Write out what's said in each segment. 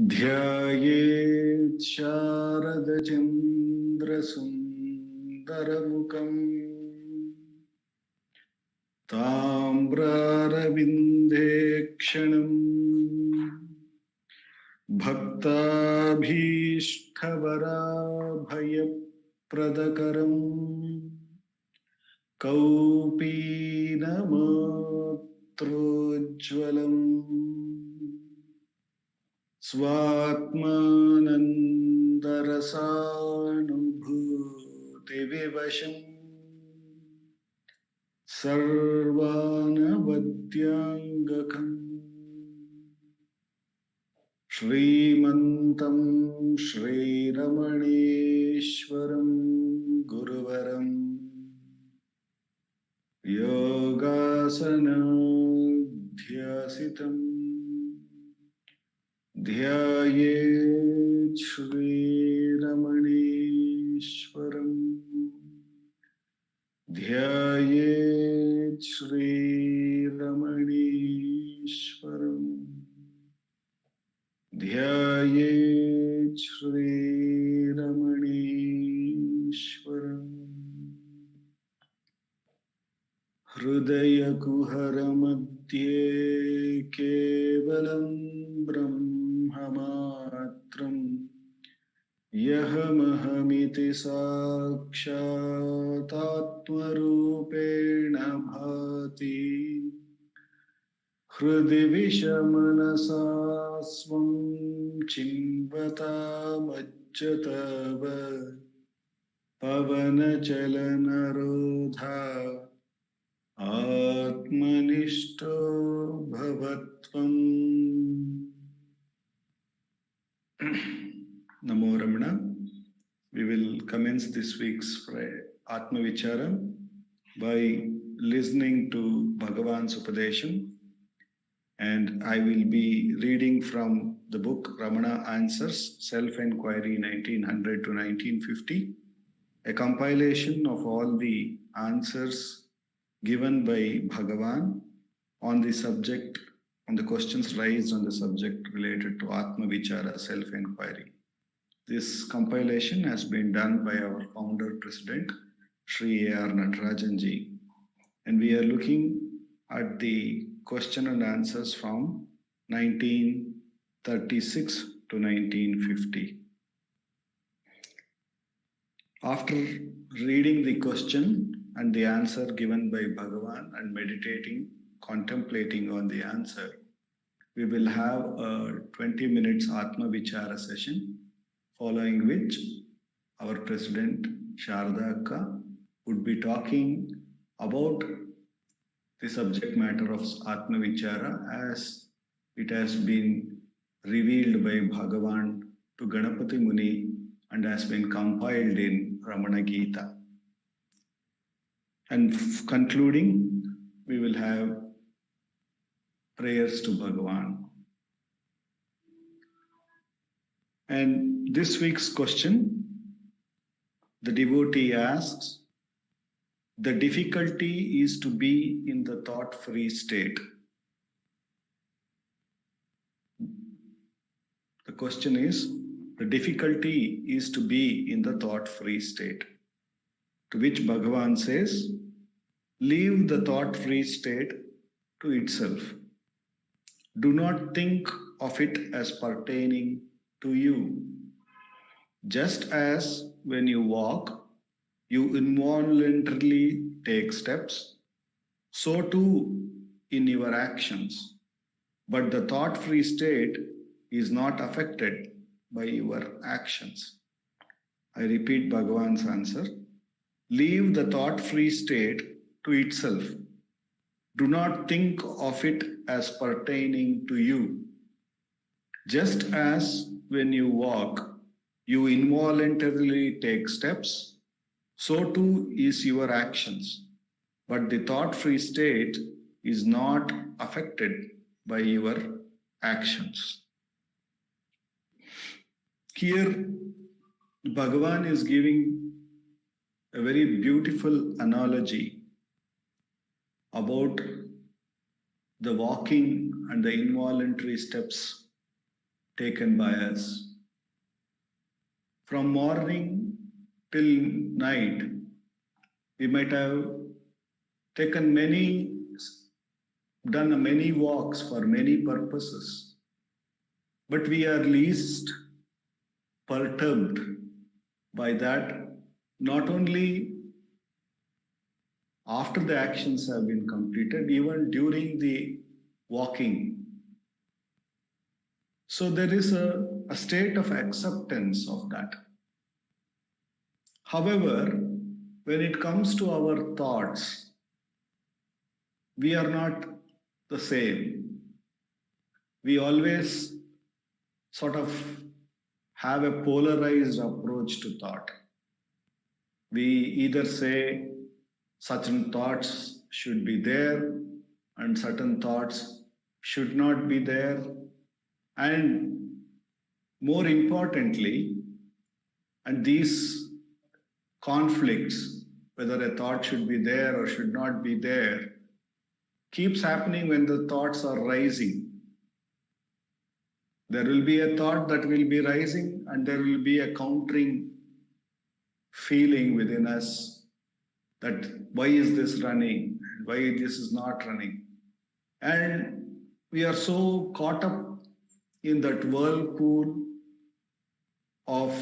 ध्यायेत् शारदचन्द्रसुन्दरमुखम् ताम्रारविन्दे क्षणम् भक्ताभीष्टवराभयप्रदकरम् कौपीनमात्रोज्ज्वलम् स्वात्मानन्दरसानुभूतिविवशम् सर्वानवद्याङ्गकम् श्रीमन्तं श्रीरमणेश्वरं गुरुवरं योगासनाध्यासितम् ध्यायेत् श्रीरमणेश्वरम् ध्यायेत् श्रीरमणेश्वरम् ध्यायेत् श्रीरमणेश्वरम् हृदयकुहरमध्ये केवलं ब्रह्ममात्रम् यहमहमिति साक्षातात्मरूपेण भाति हृदि विषमनसा स्वं चिन्वतामज्जतव पवनचलनरोधा आत्मनिष्ठो भवत्वम्। Namo Ramana. We will commence this week's Atma Vichara by listening to Bhagavan's Upadesham, and I will be reading from the book Ramana Answers, Self-Enquiry 1900 to 1950, a compilation of all the answers given by Bhagavan on the subject, on the questions raised on the subject related to Atma Vichara, self-enquiry. This compilation has been done by our founder president, Sri A.R. Natarajanji, and we are looking at the question and answers from 1936 to 1950. After reading the question and the answer given by Bhagavan and meditating, contemplating on the answer, we will have a 20 minutes Atma Vichara session, following which our President Sharda Akka would be talking about the subject matter of Atma Vichara as it has been revealed by Bhagavan to Ganapati Muni and has been compiled in Ramana Gita. And concluding, we will have prayers to Bhagavan. And this week's question, the devotee asks, the difficulty is to be in the thought-free state. The question is, the difficulty is to be in the thought-free state. To which Bhagavan says, leave the thought-free state to itself. Do not think of it as pertaining to you. Just as when you walk, you involuntarily take steps, so too in your actions. But the thought-free state is not affected by your actions. I repeat Bhagavan's answer. Leave the thought-free state to itself. Do not think of it as pertaining to you. Just as when you walk, you involuntarily take steps, so too is your actions. But the thought-free state is not affected by your actions. Here, Bhagavan is giving a very beautiful analogy about the walking and the involuntary steps taken by us. From morning till night, we might have done many walks for many purposes, but we are least perturbed by that, not only after the actions have been completed, even during the walking. So there is a state of acceptance of that. However, when it comes to our thoughts, we are not the same. We always sort of have a polarized approach to thought. We either say certain thoughts should be there and certain thoughts should not be there. And more importantly, and these conflicts, whether a thought should be there or should not be there, keeps happening when the thoughts are rising. There will be a thought that will be rising and there will be a countering feeling within us that why is this running? Why this is not running? And we are so caught up in that whirlpool of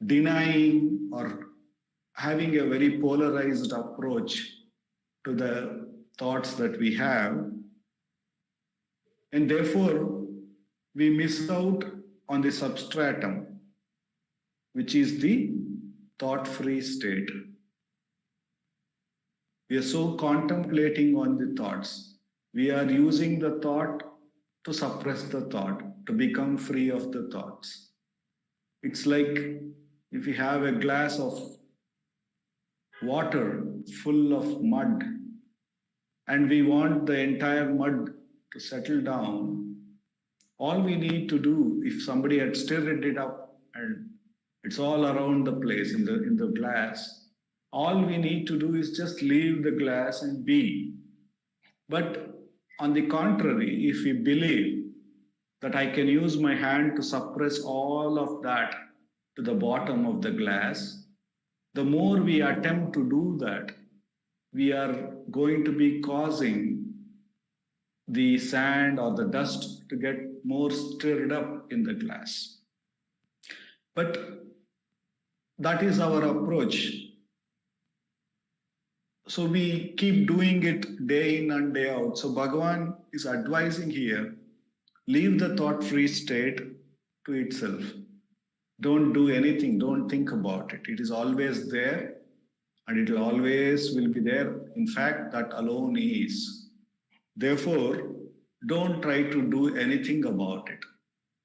denying or having a very polarized approach to the thoughts that we have. And therefore, we miss out on the substratum, which is the thought-free state. We are so contemplating on the thoughts. We are using the thought to suppress the thought, to become free of the thoughts. It's like if you have a glass of water full of mud and we want the entire mud to settle down, all we need to do, if somebody had stirred it up and it's all around the place in the glass, all we need to do is just leave the glass and be. But on the contrary, if we believe that I can use my hand to suppress all of that to the bottom of the glass, the more we attempt to do that, we are going to be causing the sand or the dust to get more stirred up in the glass. But that is our approach. So we keep doing it day in and day out. So Bhagavan is advising here, leave the thought-free state to itself. Don't do anything, don't think about it. It is always there and it will always be there. In fact, that alone is. Therefore, don't try to do anything about it.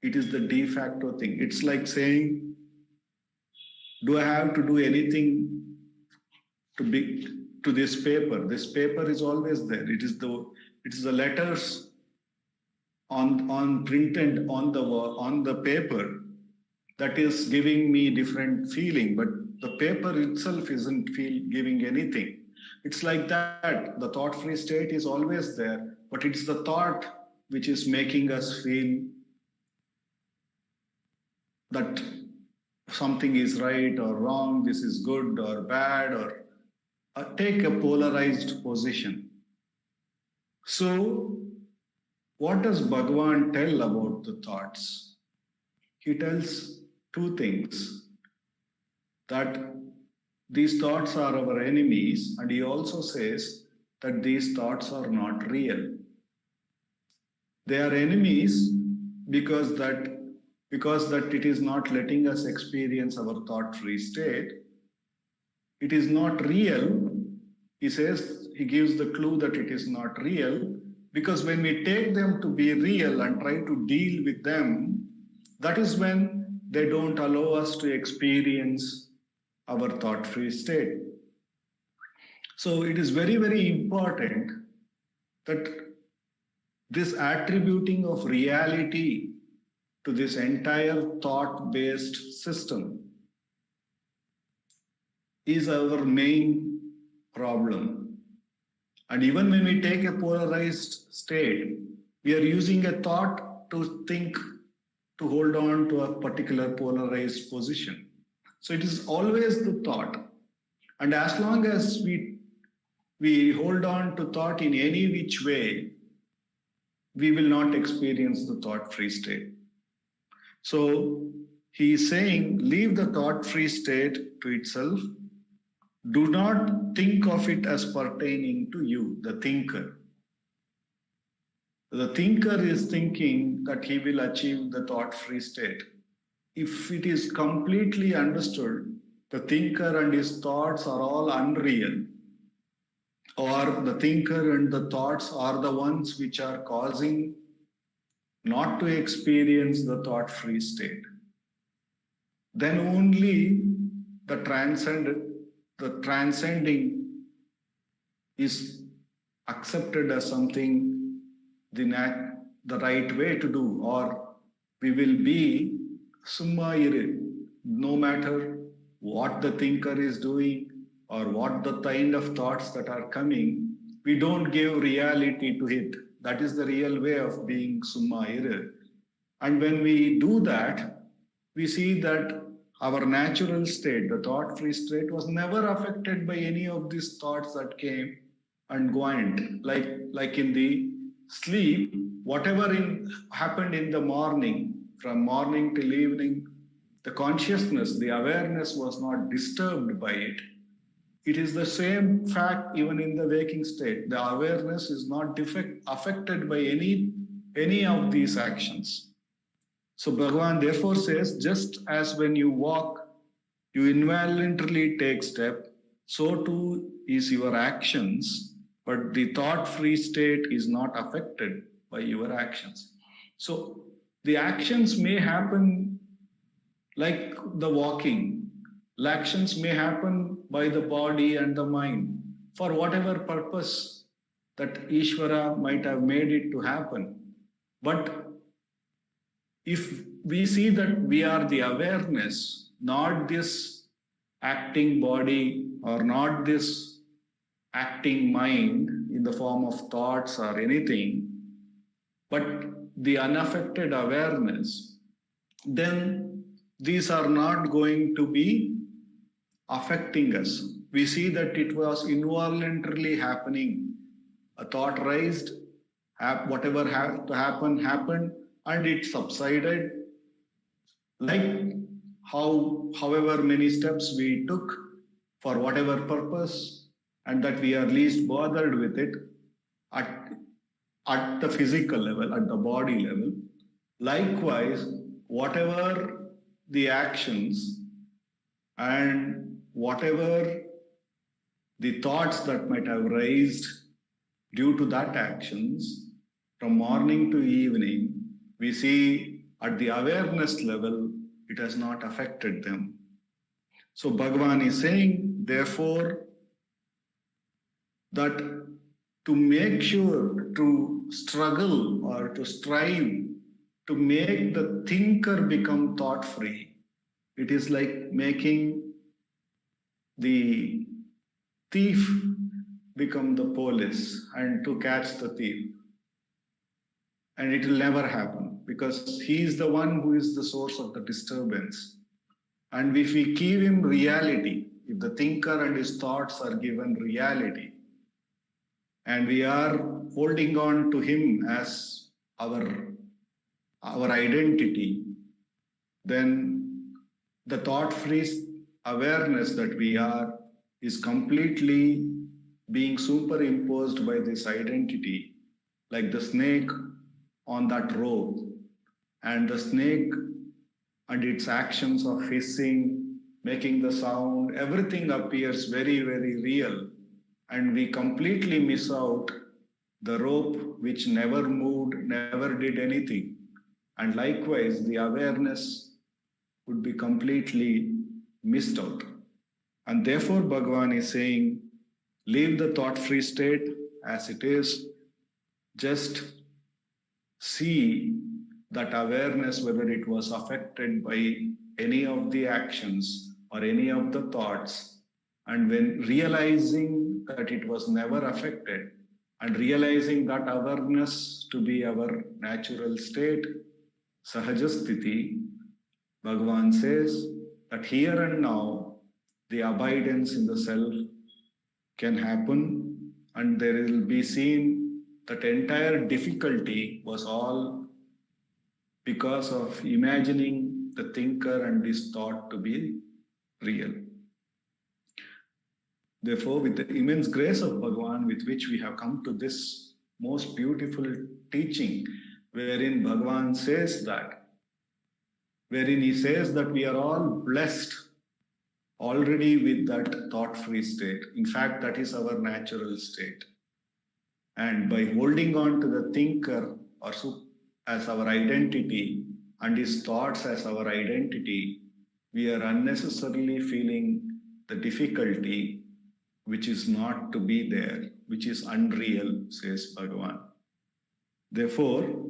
It is the de facto thing. It's like saying, do I have to do anything to this paper? This paper is always there. It is the letters on printed on the paper that is giving me different feeling, but the paper itself isn't giving anything. It's like that. The thought-free state is always there, but it's the thought which is making us feel that something is right or wrong, this is good or bad, or take a polarized position. So, what does Bhagavan tell about the thoughts? He tells two things, that these thoughts are our enemies, and he also says that these thoughts are not real. They are enemies because that it is not letting us experience our thought-free state. It is not real. He says, he gives the clue that it is not real, because when we take them to be real and try to deal with them, that is when they don't allow us to experience our thought-free state. So it is very, very important that this attributing of reality to this entire thought-based system is our main problem. And even when we take a polarized state, we are using a thought to think to hold on to a particular polarized position. So it is always the thought. And as long as we hold on to thought in any which way, we will not experience the thought-free state. So he is saying, leave the thought-free state to itself. Do not think of it as pertaining to you, the thinker. The thinker is thinking that he will achieve the thought-free state. If it is completely understood, the thinker and his thoughts are all unreal, or the thinker and the thoughts are the ones which are causing not to experience the thought-free state, then only the transcending is accepted as something the right way to do, or we will be summa iru, no matter what the thinker is doing or what the kind of thoughts that are coming, we don't give reality to it. That is the real way of being summa iru. And when we do that, we see that our natural state, the thought-free state, was never affected by any of these thoughts that came and went. Like in the sleep, whatever happened in the morning, from morning till evening, the consciousness, the awareness was not disturbed by it. It is the same fact even in the waking state. The awareness is not affected by any of these actions. So Bhagavan therefore says, just as when you walk, you involuntarily take step, so too is your actions, but the thought-free state is not affected by your actions. So the actions may happen like the walking. Actions may happen by the body and the mind for whatever purpose that Ishvara might have made it to happen. But if we see that we are the awareness, not this acting body or not this acting mind in the form of thoughts or anything, but the unaffected awareness, then these are not going to be affecting us. We see that it was involuntarily happening. A thought raised, whatever had to happen, happened, and it subsided. Like however many steps we took for whatever purpose, and that we are least bothered with it at the physical level, at the body level. Likewise, whatever the actions and whatever the thoughts that might have raised due to that actions, from morning to evening, we see at the awareness level, it has not affected them. So Bhagavan is saying, therefore, that to make sure, to struggle or to strive to make the thinker become thought-free, it is like making the thief become the police and to catch the thief. And it will never happen because he is the one who is the source of the disturbance. And if we give him reality, if the thinker and his thoughts are given reality, and we are holding on to him as our identity, then the thought-free awareness that we are is completely being superimposed by this identity, like the snake on that rope, and the snake and its actions of hissing, making the sound, everything appears very, very real. And we completely miss out the rope which never moved, never did anything. And likewise, the awareness would be completely missed out. And therefore, Bhagavan is saying, leave the thought-free state as it is. Just see that awareness, whether it was affected by any of the actions or any of the thoughts. And when realizing that it was never affected and realizing that awareness to be our natural state, Sahajasthiti, Bhagavan says that here and now the abidance in the self can happen, and there will be seen that entire difficulty was all because of imagining the thinker and his thought to be real. Therefore, with the immense grace of Bhagavan, with which we have come to this most beautiful teaching, wherein Bhagavan says that, wherein he says that we are all blessed already with that thought-free state. In fact, that is our natural state. And by holding on to the thinker or as our identity and his thoughts as our identity, we are unnecessarily feeling the difficulty which is not to be there, which is unreal, says Bhagavan. Therefore,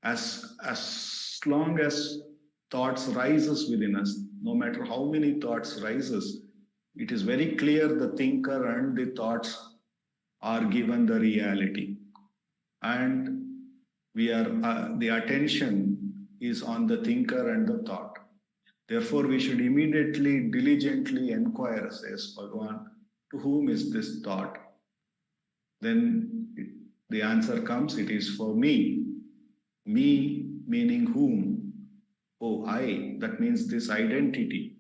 as long as thoughts rises within us, no matter how many thoughts rises, it is very clear the thinker and the thoughts are given the reality, and we are the attention is on the thinker and the thought. Therefore, we should immediately diligently inquire, says Bhagavan, to whom is this thought? Then the answer comes, it is for me. Me meaning whom? Oh, I. That means this identity.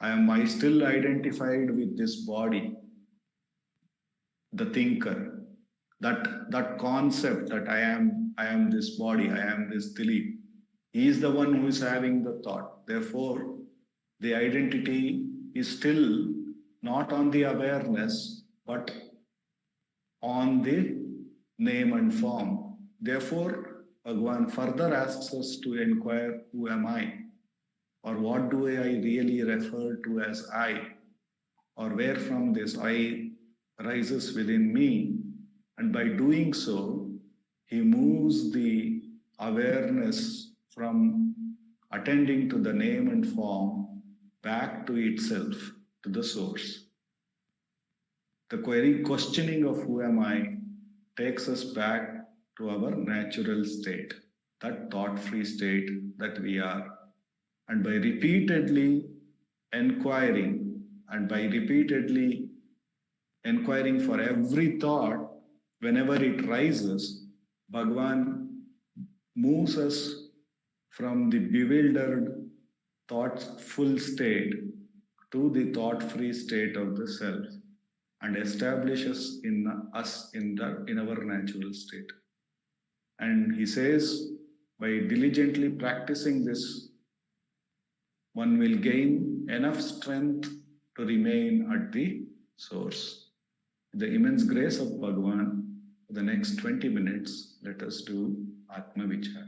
Am I still identified with this body? The thinker. That concept that I am this body, I am this Dilip. He is the one who is having the thought. Therefore, the identity is still not on the awareness, but on the name and form. Therefore, Bhagavan further asks us to inquire, who am I? Or what do I really refer to as I? Or where from this I rises within me? And by doing so, he moves the awareness from attending to the name and form back to itself, to the source. The query questioning of who am I takes us back to our natural state, that thought-free state that we are. And by repeatedly inquiring, and by repeatedly inquiring for every thought, whenever it rises, Bhagavan moves us from the bewildered, thoughtful state to the thought-free state of the self, and establishes in us in our natural state. And he says, by diligently practicing this, one will gain enough strength to remain at the source. The immense grace of Bhagavan, for the next 20 minutes, let us do Atma Vichara.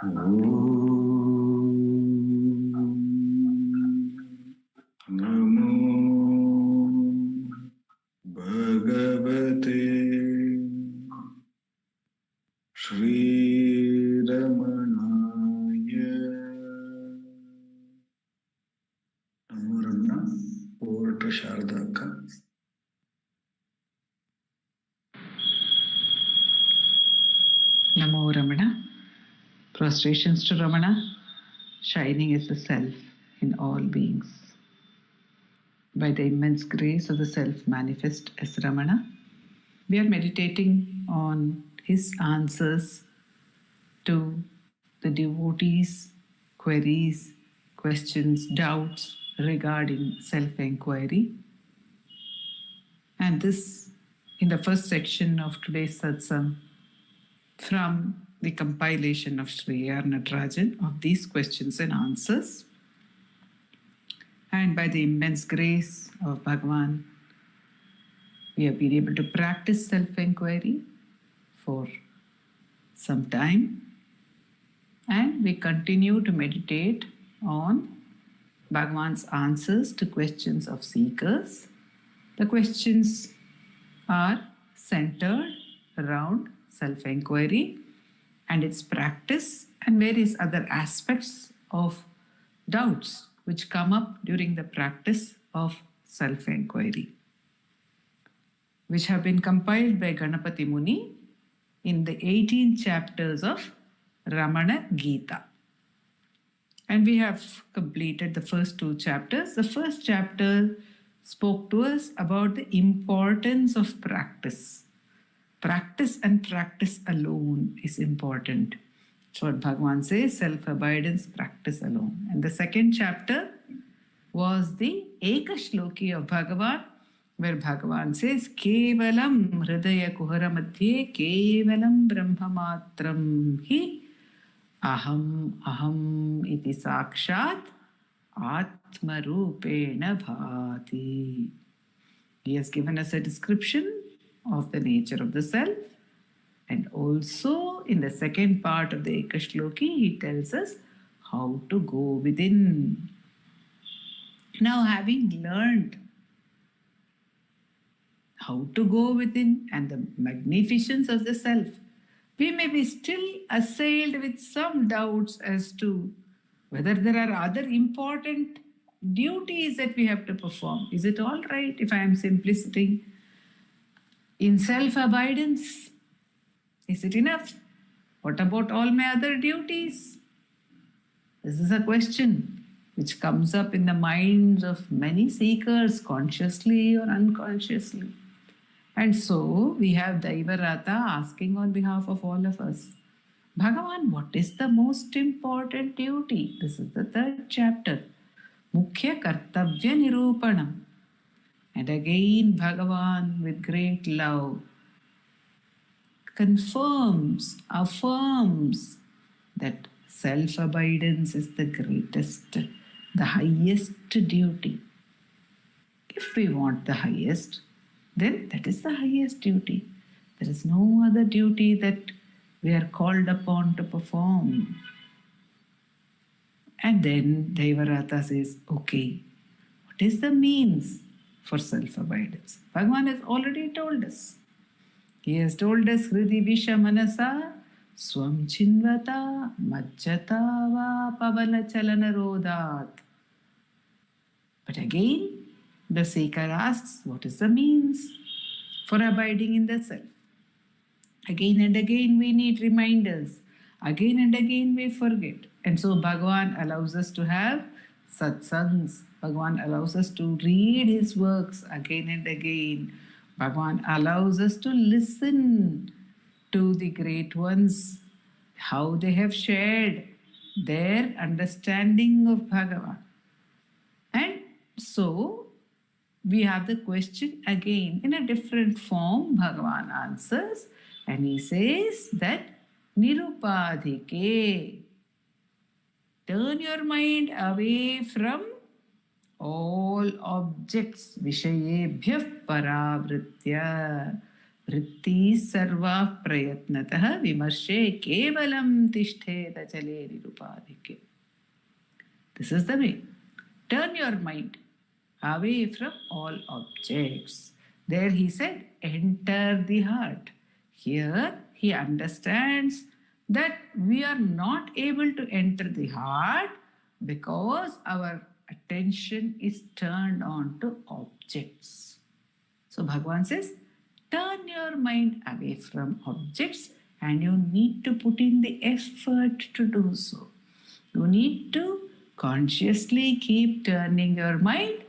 Namo Bhagavate Shri Ramanaya. Namo Ramana. Over to Sharda Akka. Namo Ramana. Prostrations to Ramana, shining as the self in all beings. By the immense grace of the self manifest as Ramana, we are meditating on his answers to the devotees' queries, questions, doubts regarding self-inquiry. And this in the first section of today's satsang from the compilation of Sri R. Natarajan of these questions and answers. And by the immense grace of Bhagavan, we have been able to practice self-inquiry for some time. And we continue to meditate on Bhagavan's answers to questions of seekers. The questions are centered around self-inquiry and its practice and various other aspects of doubts which come up during the practice of self-inquiry, which have been compiled by Ganapati Muni in the 18 chapters of Ramana Gita. And we have completed the first 2 chapters. The first chapter spoke to us about the importance of practice. Practice and practice alone is important. That's what Bhagavan says, self-abidance, practice alone. And the second chapter was the Eka Shloki of Bhagavan, where Bhagavan says, Kevalam hridaya kuhara madhye kevalam brahmamatram hi aham iti sakshat atmarupena bhati. He has given us a description of the nature of the self, and also in the second part of the Eka Shloki, he tells us how to go within. Now, having learned how to go within and the magnificence of the self, we may be still assailed with some doubts as to whether there are other important duties that we have to perform. Is it all right if I am simply sitting in self-abidance? Is it enough? What about all my other duties? This is a question which comes up in the minds of many seekers, consciously or unconsciously. And so we have Daivarata asking on behalf of all of us, Bhagavan, what is the most important duty? This is the 3rd chapter. Mukhya Kartavya Nirupanam. And again Bhagavan with great love confirms, affirms that self-abidance is the greatest, the highest duty. If we want the highest, then that is the highest duty. There is no other duty that we are called upon to perform. And then Daivarata says, okay, what is the means for self-abidance? Bhagavan has already told us. He has told us, Hridi Visha Manasa Swam Chinvata Majjata Va Pavala Chalana Rodat. But again, the seeker asks, what is the means for abiding in the self? Again and again we need reminders. Again and again we forget. And so Bhagavan allows us to have satsangs. Bhagavan allows us to read his works again and again. Bhagavan allows us to listen to the great ones, how they have shared their understanding of Bhagavan. And so we have the question again in a different form. Bhagavan answers and he says that Nirupadhike, turn your mind away from all objects, Vishayebhyah Paravritya. vritti sarva prayatnatah vimarshe kevalam tishthed achale nirupadhike. This is the way. Turn your mind away from all objects. There he said, enter the heart. Here he understands that we are not able to enter the heart because our attention is turned on to objects. So Bhagavan says, turn your mind away from objects, and you need to put in the effort to do so. You need to consciously keep turning your mind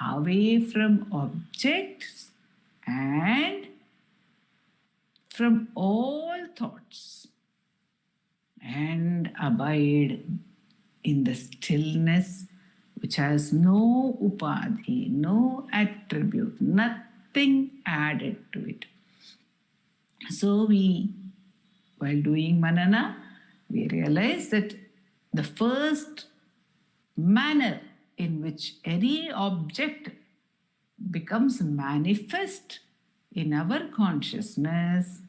away from objects and from all thoughts, and abide in the stillness which has no upadhi, no attribute, nothing added to it. So while doing manana, we realize that the first manner in which any object becomes manifest in our consciousness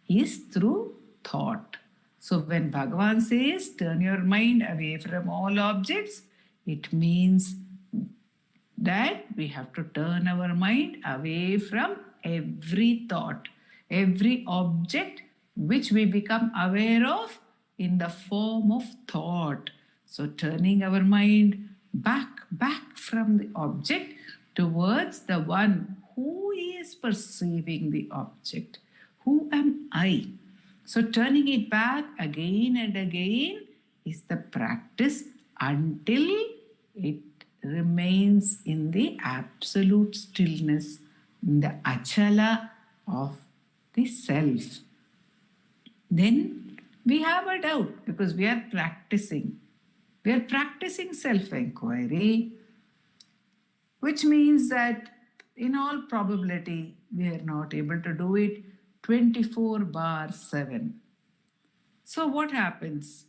is through thought. So when Bhagavan says, turn your mind away from all objects, it means that we have to turn our mind away from every thought, every object which we become aware of in the form of thought. So turning our mind back from the object towards the one who is perceiving the object. Who am I? So turning it back again and again is the practice until it remains in the absolute stillness, in the achala of the self. Then we have a doubt because we are practicing. We are practicing self-inquiry, which means that in all probability we are not able to do it 24/7. So what happens?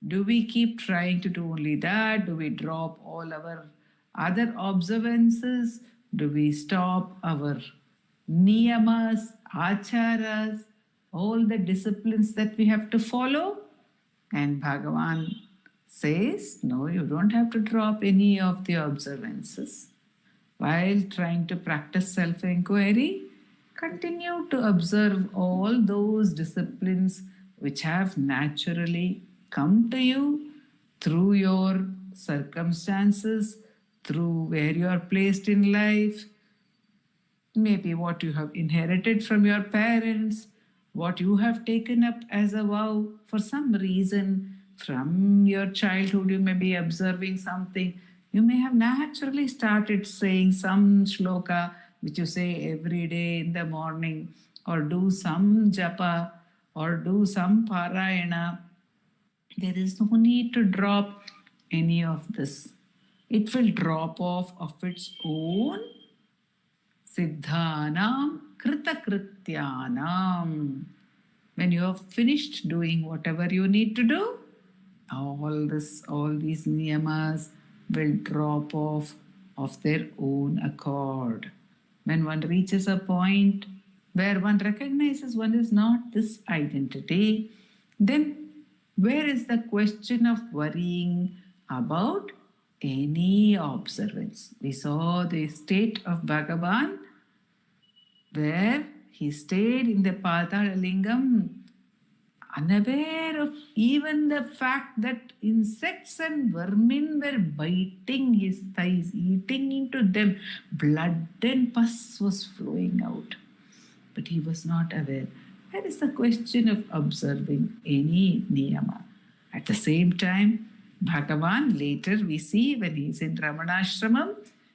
Do we keep trying to do only that? Do we drop all our other observances? Do we stop our niyamas, acharas, all the disciplines that we have to follow? And Bhagavan says, no, you don't have to drop any of the observances. While trying to practice self-inquiry, continue to observe all those disciplines which have naturally come to you through your circumstances, through where you are placed in life, maybe what you have inherited from your parents, what you have taken up as a vow for some reason. From your childhood, you may be observing something. You may have naturally started saying some shloka which you say every day in the morning, or do some japa, or do some parayana. There is no need to drop any of this. It will drop off of its own. Siddhanam kritakrityanam. When you have finished doing whatever you need to do, all these niyamas will drop off of their own accord. When one reaches a point where one recognizes one is not this identity, then where is the question of worrying about any observance? We saw the state of Bhagavan where he stayed in the Patala Lingam, unaware of even the fact that insects and vermin were biting his thighs, eating into them. Blood and pus was flowing out. But he was not aware. That is the question of observing any niyama. At the same time, Bhagavan, later we see when he is in Ramanashramam,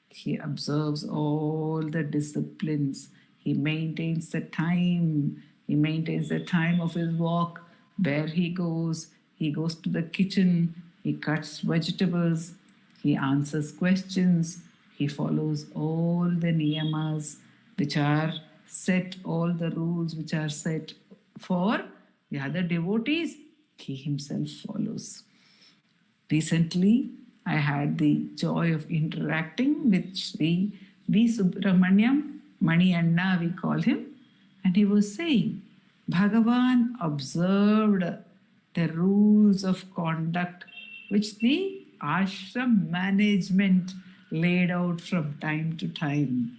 he observes all the disciplines. He maintains the time. He maintains the time of his walk. Where he goes to the kitchen, he cuts vegetables, he answers questions, he follows all the niyamas which are set, all the rules which are set for the other devotees, he himself follows. Recently, I had the joy of interacting with Sri V. Subramaniam, Mani Anna we call him, And he was saying, Bhagavan observed the rules of conduct which the ashram management laid out from time to time.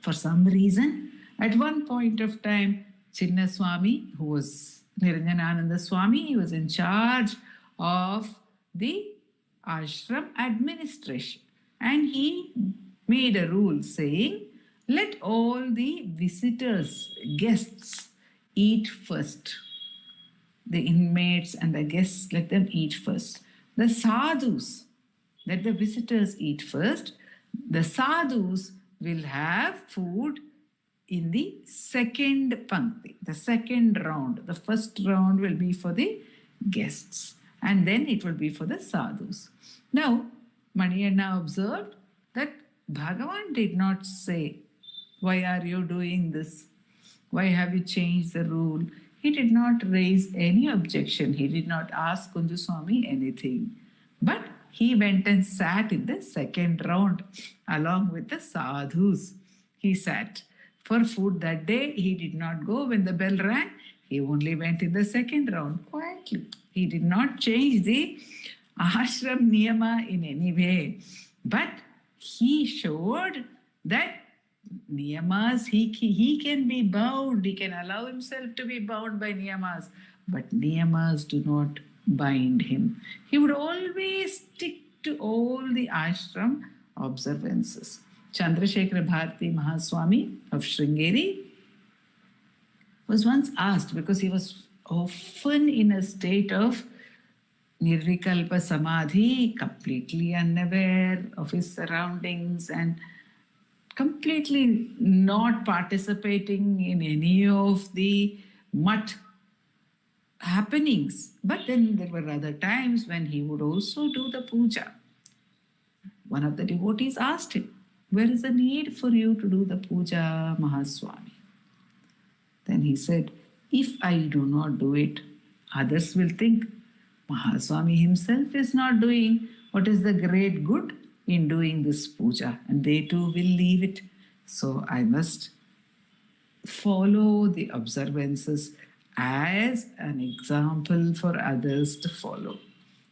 For some reason, at one point of time, Chinna Swami, who was Niranjanananda Swami, he was in charge of the ashram administration. And he made a rule saying, let all the visitors, guests, eat first. The inmates and the guests, let them eat first. The sadhus, let the visitors eat first. The sadhus will have food in the second pankti, the second round. The first round will be for the guests, and then it will be for the sadhus. Now, Maniyanna observed that Bhagavan did not say, why are you doing this? Why have you changed the rule? He did not raise any objection. He did not ask Kunju Swami anything. But he went and sat in the second round along with the sadhus. He sat for food that day. He did not go when the bell rang. He only went in the second round quietly. He did not change the ashram niyama in any way. But he showed that niyamas, he can be bound, he can allow himself to be bound by niyamas, but niyamas do not bind him. He would always stick to all the ashram observances. Chandrasekhara Bharati Mahaswami of Sringeri was once asked, because he was often in a state of nirvikalpa samadhi, completely unaware of his surroundings and completely not participating in any of the mutt happenings. But then there were other times when he would also do the puja. One of the devotees asked him, where is the need for you to do the puja, Mahaswami? Then he said, if I do not do it, others will think Mahaswami himself is not doing what is the great good in doing this puja, and they too will leave it. So I must follow the observances as an example for others to follow.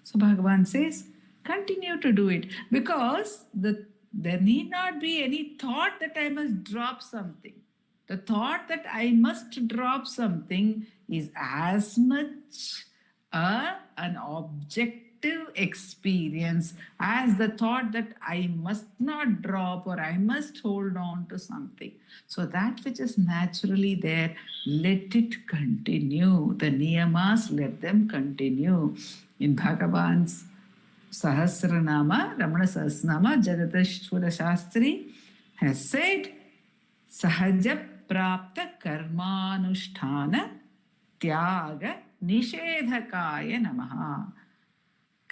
So Bhagavan says, continue to do it, because there need not be any thought that I must drop something. The thought that I must drop something is as much an objective experience as the thought that I must not drop or I must hold on to something. So that which is naturally there, let it continue. The niyamas, let them continue. In Bhagavan's Sahasranama, Ramana Sahasranama, Jagatashwara Shastri has said, Sahaja Prapta Karmanusthana Tyaga Nishedhakaya Namaha.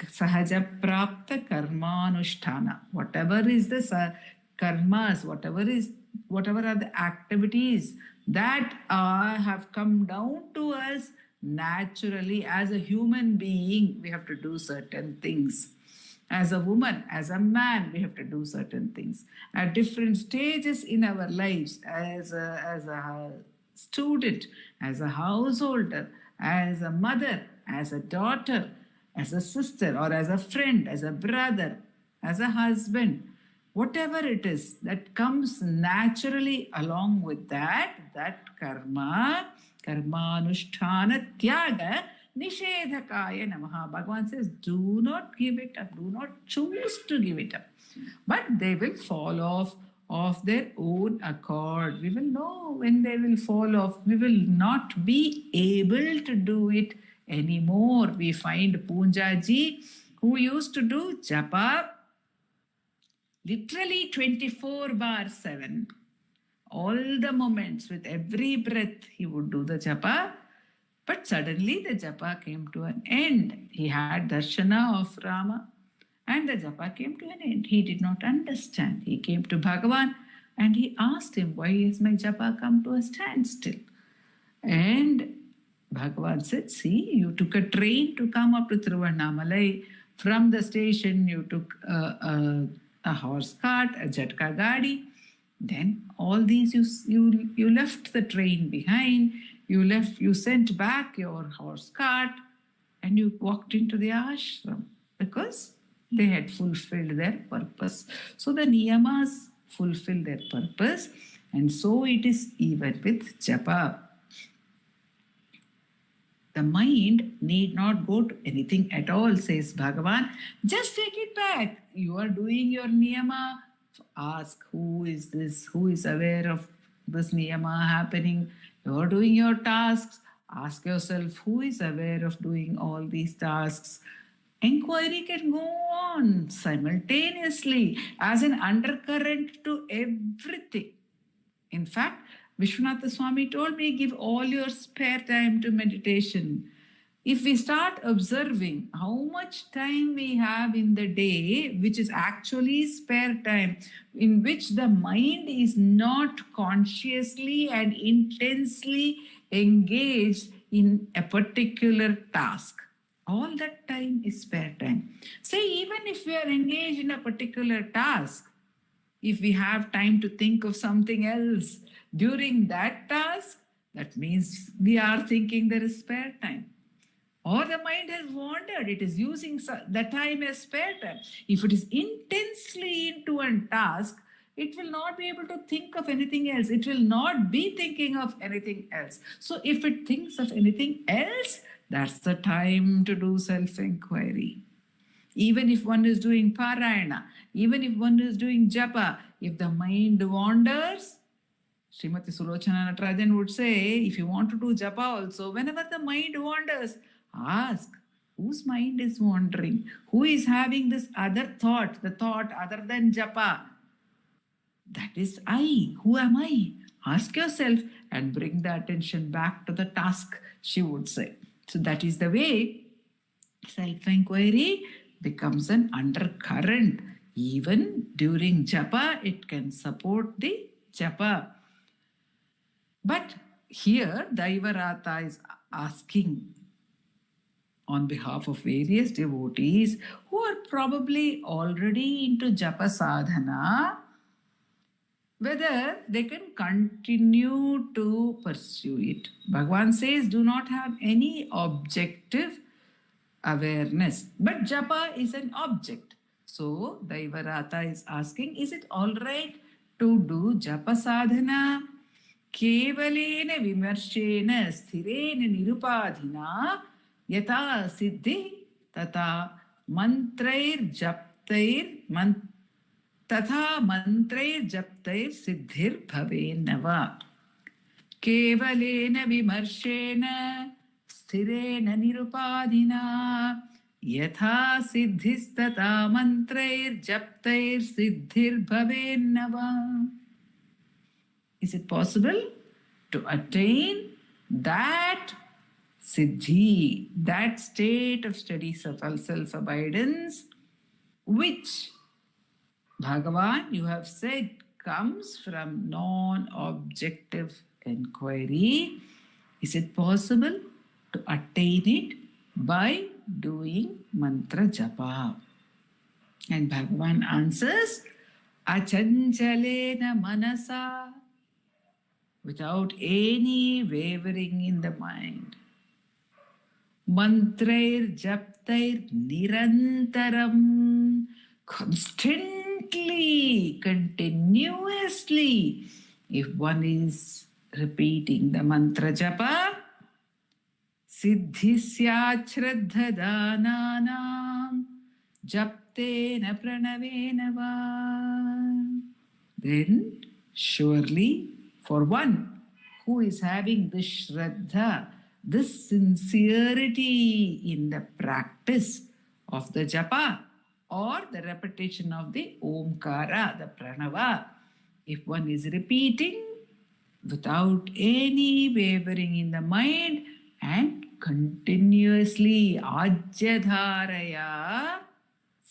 Sahaja Prapta Karmanusthana. Whatever is the karmas, whatever are the activities that have come down to us naturally as a human being, we have to do certain things. As a woman, as a man, we have to do certain things. At different stages in our lives, as a student, as a householder, as a mother, as a daughter, as a sister, or as a friend, as a brother, as a husband, whatever it is that comes naturally along with that karma, karmanusthana tyaga nishedhakaya namaha. Bhagavan says, do not give it up, do not choose to give it up. But they will fall off of their own accord. We will know when they will fall off. We will not be able to do it anymore. We find Poonjaji, who used to do japa literally 24/7. All the moments, with every breath, he would do the japa. But suddenly the japa came to an end. He had darshana of Rama and the japa came to an end. He did not understand. He came to Bhagavan and he asked him, why has my japa come to a standstill? And Bhagavan said, see, you took a train to come up to Tiruvannamalai. From the station, you took a horse cart, a jatka gadi, Then all these you left the train behind, you sent back your horse cart, and you walked into the ashram because they had fulfilled their purpose. So the niyamas fulfill their purpose, and so it is even with japa. The mind need not go to anything at all, says Bhagavan. Just take it back. You are doing your niyama. Ask, who is this? Who is aware of this niyama happening? You are doing your tasks. Ask yourself, who is aware of doing all these tasks? Enquiry can go on simultaneously as an undercurrent to everything. In fact, Vishwanatha Swami told me, give all your spare time to meditation. If we start observing how much time we have in the day, which is actually spare time, in which the mind is not consciously and intensely engaged in a particular task, all that time is spare time. Say, even if we are engaged in a particular task, if we have time to think of something else during that task, that means we are thinking there is spare time. Or the mind has wandered, it is using the time as spare time. If it is intensely into a task, it will not be able to think of anything else. It will not be thinking of anything else. So if it thinks of anything else, that's the time to do self-inquiry. Even if one is doing parayana, even if one is doing japa, if the mind wanders, Srimati Sulochana Natarajan would say, if you want to do japa also, whenever the mind wanders, ask, whose mind is wandering? Who is having this other thought, the thought other than japa? That is I. Who am I? Ask yourself and bring the attention back to the task, she would say. So that is the way self-inquiry becomes an undercurrent. Even during japa, it can support the japa. But here, Daivarata is asking on behalf of various devotees who are probably already into japa sadhana, whether they can continue to pursue it. Bhagavan says, do not have any objective awareness. But japa is an object. So, Daivarata is asking, is it all right to do japa sadhana? Kevalena vimarshena sthirena nirupadhina yata siddhi tata mantrair japtair तथा मंत्रे जप्तैर सिद्धिर भवेन्नवा केवलेन विमर्शेन स्थिरेण निरुपाधिना यथा सिद्धिस्तथा मंत्रैर जप्तैर सिद्धिर भवेन्नवा. Is it possible to attain that siddhi, that state of steady self-abidance, which Bhagavan, you have said, comes from non-objective inquiry? Is it possible to attain it by doing mantra japa? And Bhagavan answers, achanchalena manasa, without any wavering in the mind. Mantrair japtair nirantaram, constantly, continuously. If one is repeating the mantra japa, siddhisyat shraddha dananam japtena pranavena va. Then surely for one who is having this shraddha, this sincerity in the practice of the japa or the repetition of the omkara, the pranava, if one is repeating without any wavering in the mind and continuously ajyadharaya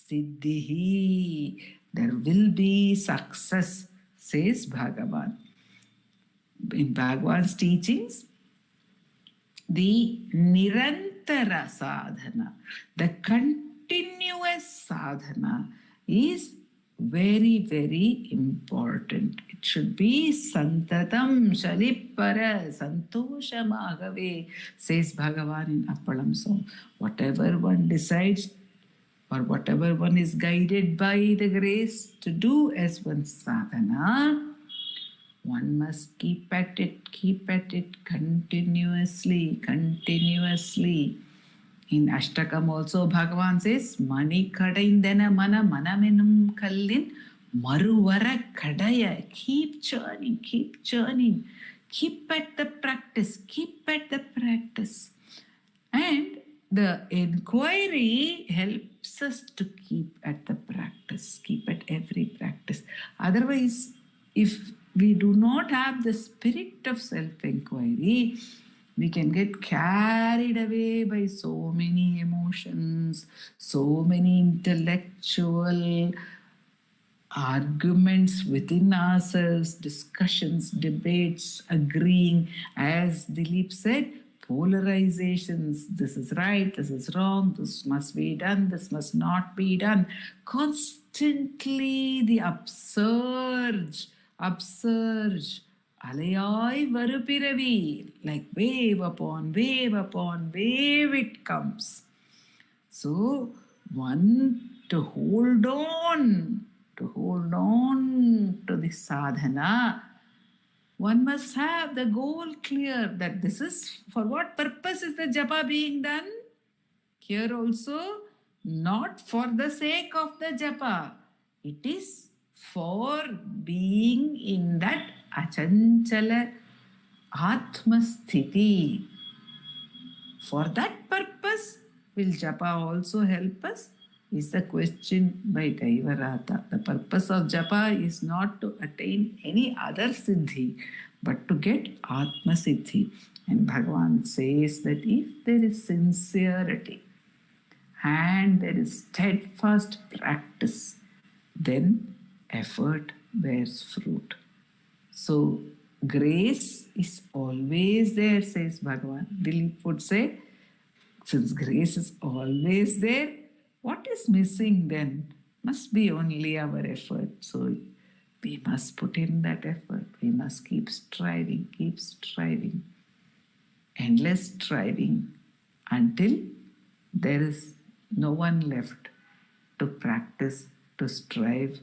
siddhihi, there will be success, says Bhagavan. In Bhagavan's teachings, the nirantara sadhana, the continuous sadhana is Very, very important. It should be Santatam Shalipara Santoshamagave, says Bhagavan in Appalam. So whatever one decides or whatever one is guided by the grace to do as one's sadhana, one must keep at it continuously. In Ashtakam also Bhagavan says, Mani kadaindana mana manamenum kallin maruvara kadaya. Keep churning. Keep at the practice. And the inquiry helps us to keep at the practice, keep at every practice. Otherwise, if we do not have the spirit of self-inquiry, we can get carried away by so many emotions, so many intellectual arguments within ourselves, discussions, debates, agreeing. As Dilip said, polarizations. This is right, this is wrong, this must be done, this must not be done. Constantly the upsurge, alayai varupiravi, like wave upon wave it comes. So one to hold on to the sadhana, one must have the goal clear that this is for what purpose is the japa being done. Here also, not for the sake of the japa. It is for being in that achanchala atmasthiti. For that purpose, will japa also help us? Is the question by Daivarata. The purpose of japa is not to attain any other siddhi, but to get atma siddhi. And Bhagavan says that if there is sincerity and there is steadfast practice, then effort bears fruit. So grace is always there, says Bhagavan. Dilip would say, since grace is always there, what is missing then? Must be only our effort. So we must put in that effort. We must keep striving. Endless striving until there is no one left to practice, to strive,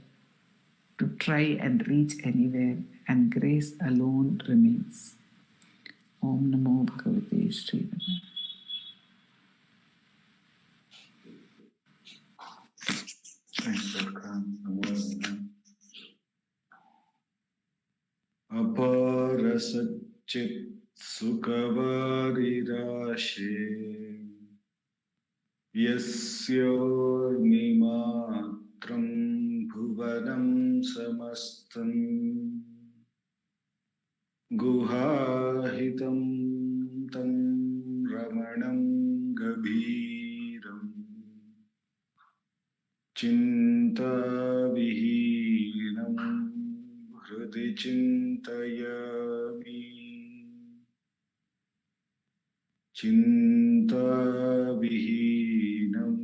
to try and reach anywhere, and grace alone remains. Om Namo Bhagavate Sri Ramana. Thanks, Dr. Aparasachit Sukavarirashe Yasyornimatram Bhuvanam Samastam Guhahitam Tam Ramanam Gabhiram Chinta Vihinam Hridi Chintayami Chinta Vihinam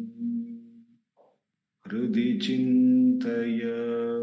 Hridi Chintayami